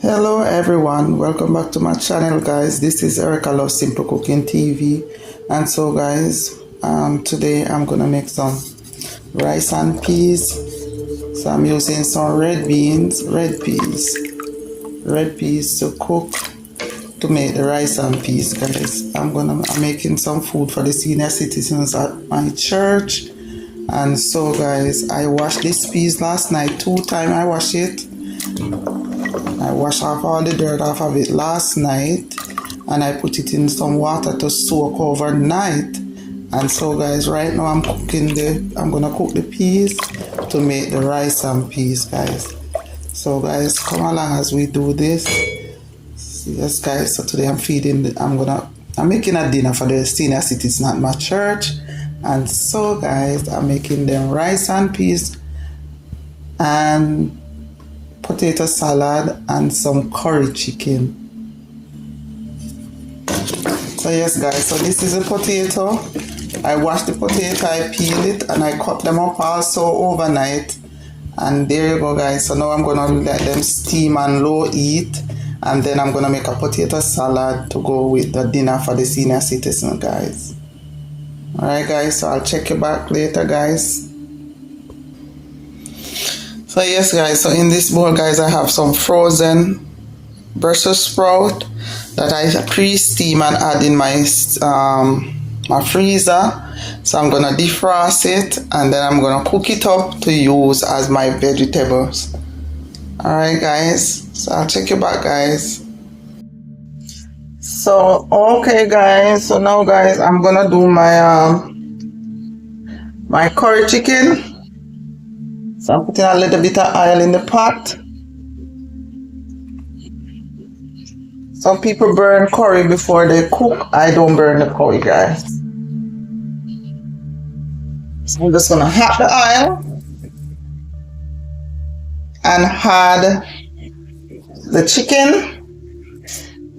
Hello everyone, welcome back to my channel guys. This is Erica Love Simple Cooking TV. And so guys, today I'm gonna make some rice and peas. So I'm using some red peas to cook to make the rice and peas guys. I'm making some food for the senior citizens at my church. And so guys, I washed these peas last night, 2 times I washed it. I washed off all the dirt off of it last night and I put it in some water to soak overnight. And so guys, right now I'm gonna cook the peas to make the rice and peas guys. So guys, come along as we do this. Yes guys, so today I'm making a dinner for the senior citizens at my church. And so guys, I'm making them rice and peas and potato salad and some curry chicken. So yes guys, so this is a potato. I washed the potato, I peeled it and I cut them up also overnight. And there you go guys. So now I'm gonna let them steam on low heat and then I'm gonna make a potato salad to go with the dinner for the senior citizen guys. Alright guys, so I'll check you back later guys. So yes guys, so in this bowl guys I have some frozen Brussels sprout that I pre-steam and add in my freezer. So I'm gonna defrost it and then I'm gonna cook it up to use as my vegetables. Alright guys, so I'll check you back guys. So okay guys, so now guys I'm gonna do my my curry chicken. So I'm putting a little bit of oil in the pot. Some people burn curry before they cook. I don't burn the curry, guys. So I'm just gonna hot the oil and add the chicken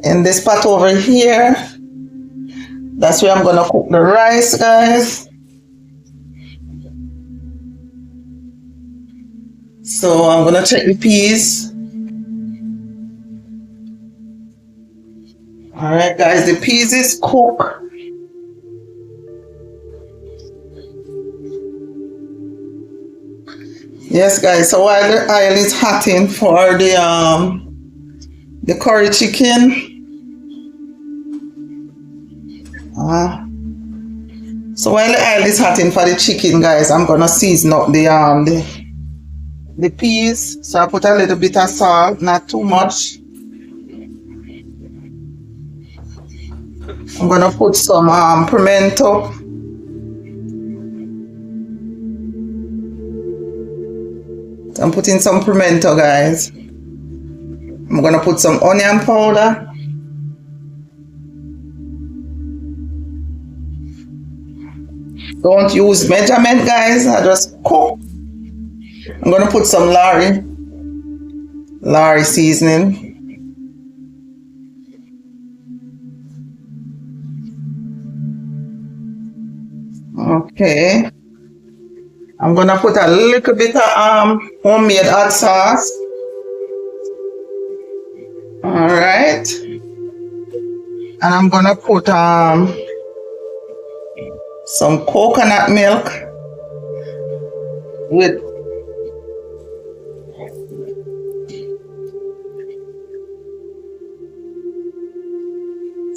in this pot over here. That's where I'm gonna cook the rice, guys. So I'm gonna check the peas. Alright guys, the peas is cooked. Yes guys, so while the oil is hotting for the curry chicken. So while the oil is hotting for the chicken guys, I'm gonna season up the peas. So I put a little bit of salt, not too much. I'm gonna put some pimento. I'm putting some pimento guys. I'm gonna put some onion powder. Don't use measurement guys, I just cook. I'm gonna put some Lari seasoning. Okay. I'm gonna put a little bit of homemade hot sauce. Alright. And I'm gonna put some coconut milk with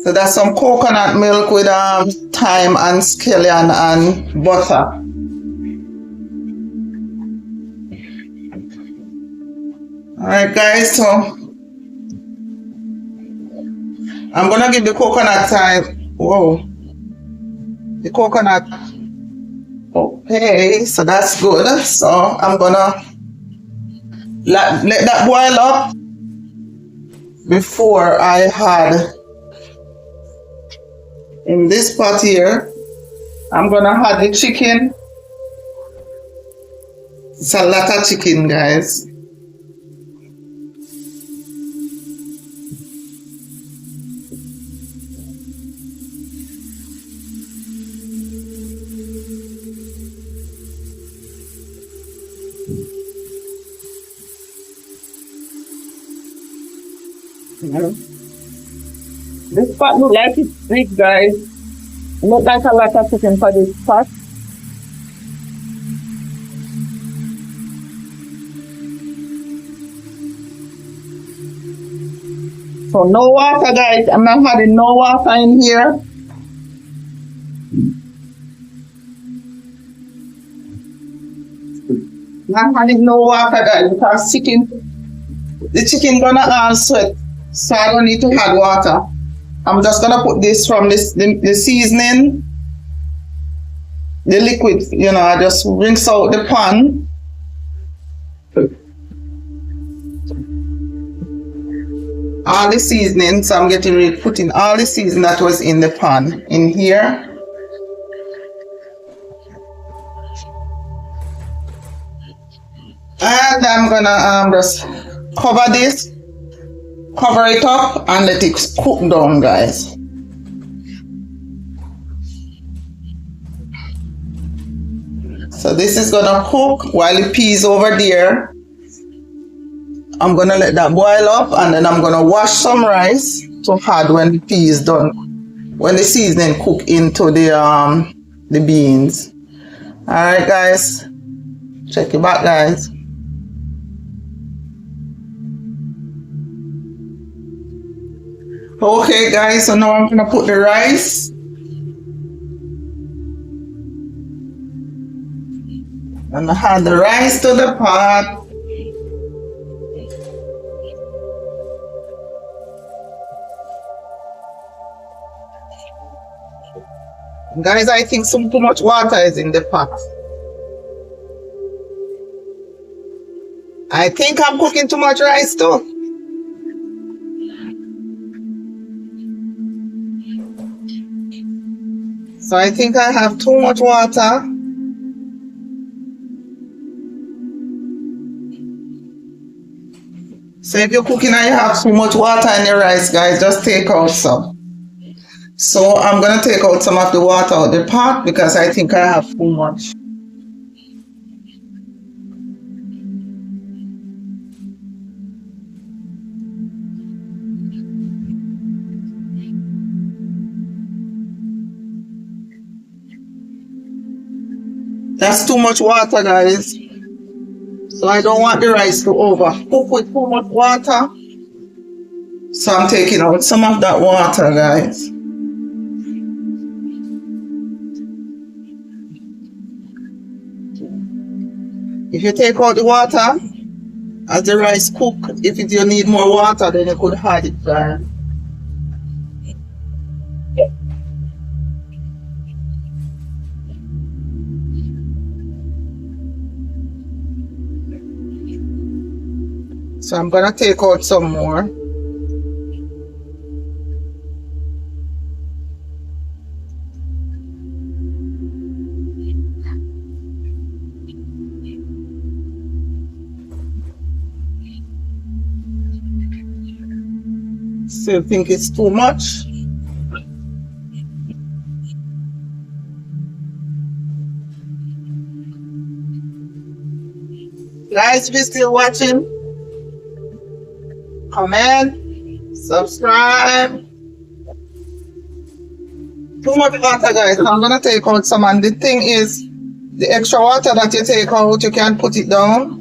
so that's some coconut milk with thyme and scallion and butter. Alright guys, so I'm gonna give the coconut time. Whoa. The coconut. Okay, so that's good. So I'm gonna let that boil up before I add in this pot here. I'm gonna add the chicken. It's a lot of chicken guys. This pot look like it's big, guys. Look like a lot of chicken for this pot. So no water, guys. I'm not adding no water in here. Not adding no water, guys, because the chicken gonna sweat. So I don't need to add water. I'm just gonna put this from the seasoning, the liquid, I just rinse out the pan. All the seasoning, so I'm getting ready to put in all the seasoning that was in the pan in here. And I'm gonna just cover it up and let it cook down, guys. So this is gonna cook while the peas over there. I'm gonna let that boil up, and then I'm gonna wash some rice to add when the pea is done, when the seasoning cook into the beans. All right, guys, check it back, guys. Okay, guys, so now I'm gonna put the rice. And I add the rice to the pot. Guys, I think too much water is in the pot. I think I'm cooking too much rice too. So I think I have too much water. So if you're cooking and you have too much water in your rice, guys, just take out some. So I'm gonna take out some of the water out of the pot because I think I have too much. That's too much water, guys. So I don't want the rice to overcook with too much water. So I'm taking out some of that water, guys. If you take out the water, as the rice cook, if you need more water, then you could add it, guys. So I'm gonna take out some more. Still think it's too much. Guys, if you're still watching, comment, subscribe. Too much water, guys. I'm gonna take out some, and the thing is, the extra water that you take out, you can put it down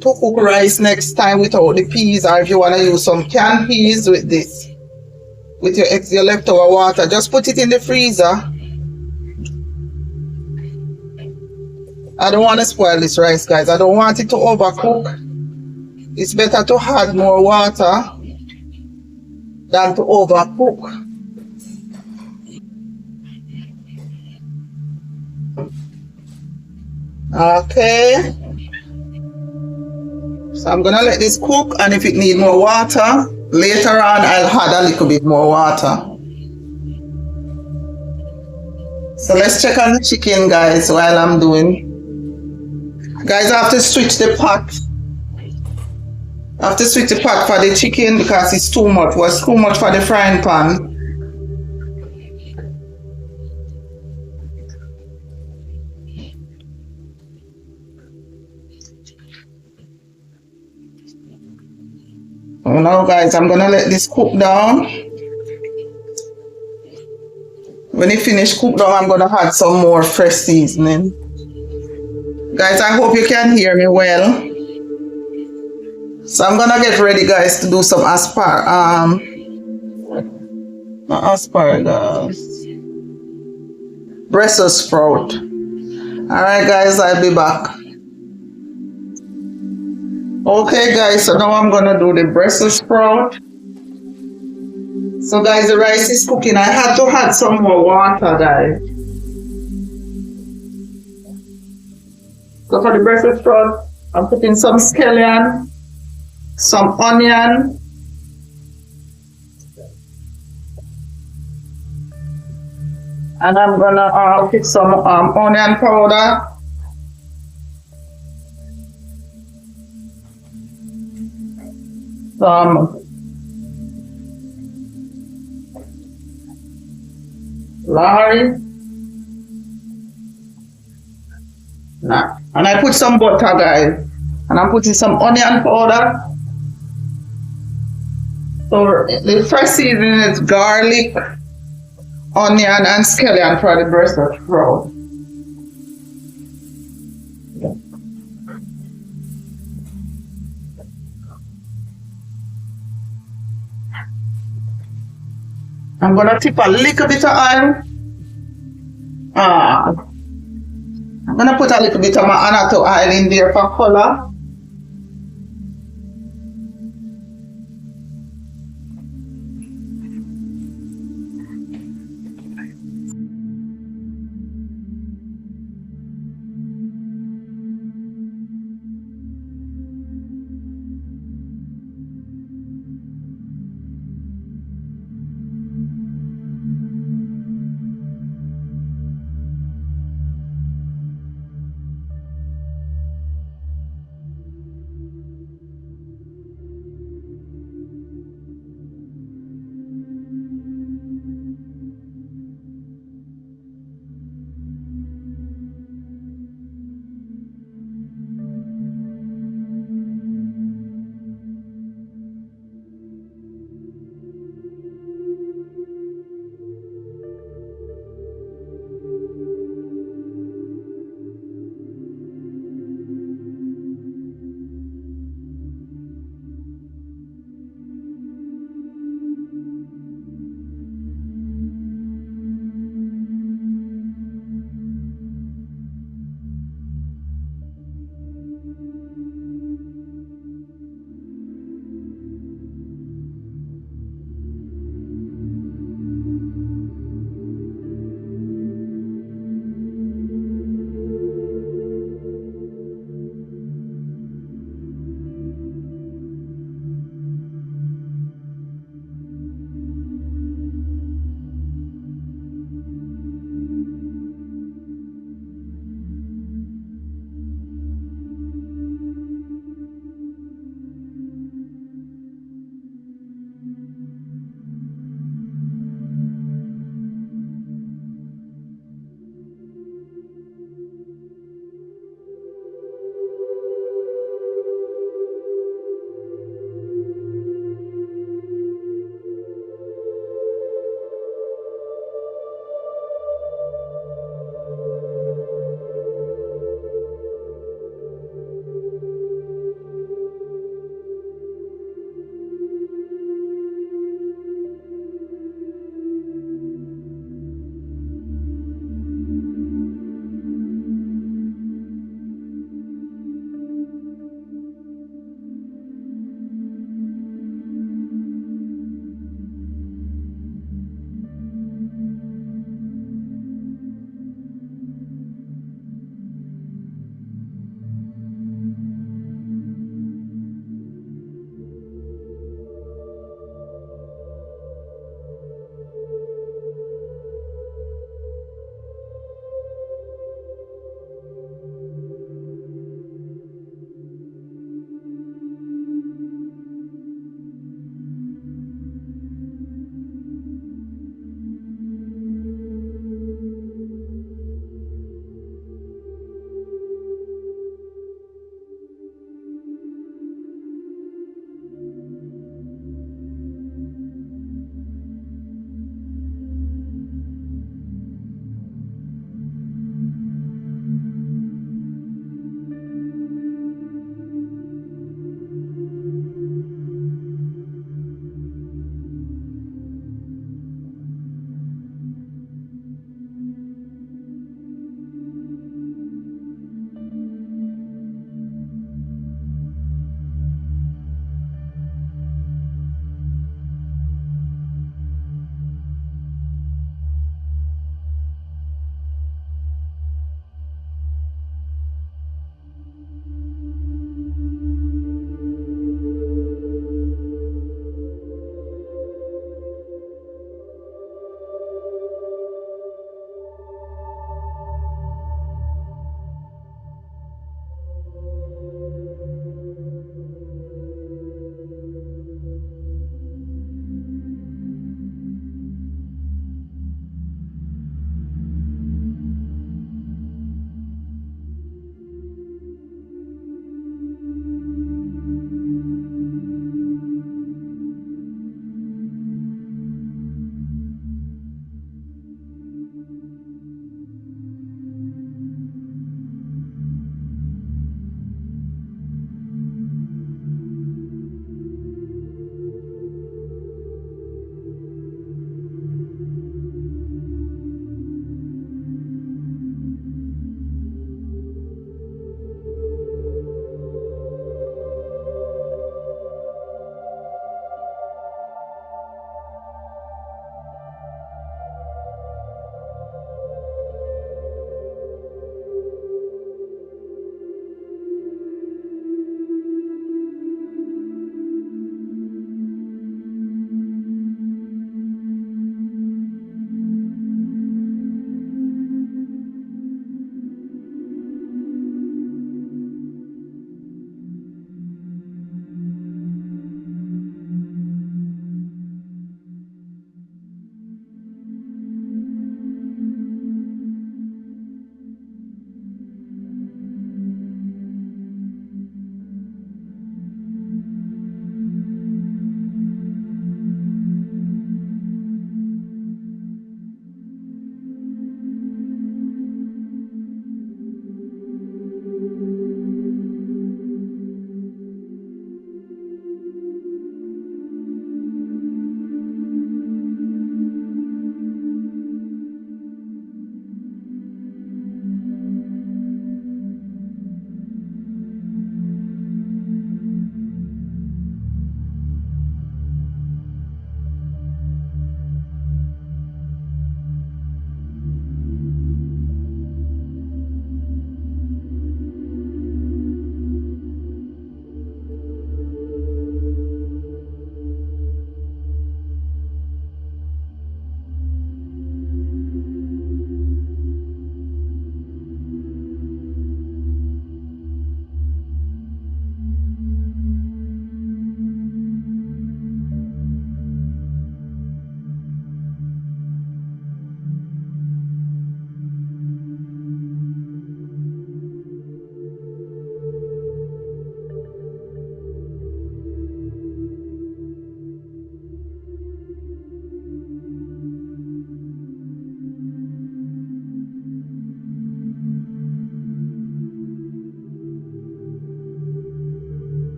to cook rice next time without the peas, or if you want to use some canned peas with this, with your leftover water, just put it in the freezer. I don't want to spoil this rice, guys. I don't want it to overcook. It's better to add more water than to overcook. Okay. So I'm gonna let this cook, and if it needs more water, later on I'll add a little bit more water. So let's check on the chicken, guys, while I'm doing. Guys, I have to switch the pot. I have to switch the pot for the chicken because it's too much. It was too much for the frying pan. Now guys, I'm gonna let this cook down. When it finish cook down, I'm gonna add some more fresh seasoning. Guys, I hope you can hear me well. So I'm gonna get ready, guys, to do some asparagus, Brussels sprout. Alright guys, I'll be back. Okay guys, so now I'm gonna do the Brussels sprout. So guys, the rice is cooking. I had to add some more water, guys. So for the Brussels sprout, I'm putting some scallion, some onion, and I'm gonna put some onion powder, some Larry, and I put some butter, guys, and I'm putting some onion powder. So the fresh seasoning is garlic, onion, and scallion for the Brussels sprout. I'm gonna tip a little bit of oil. I'm gonna put a little bit of my annatto oil in there for color.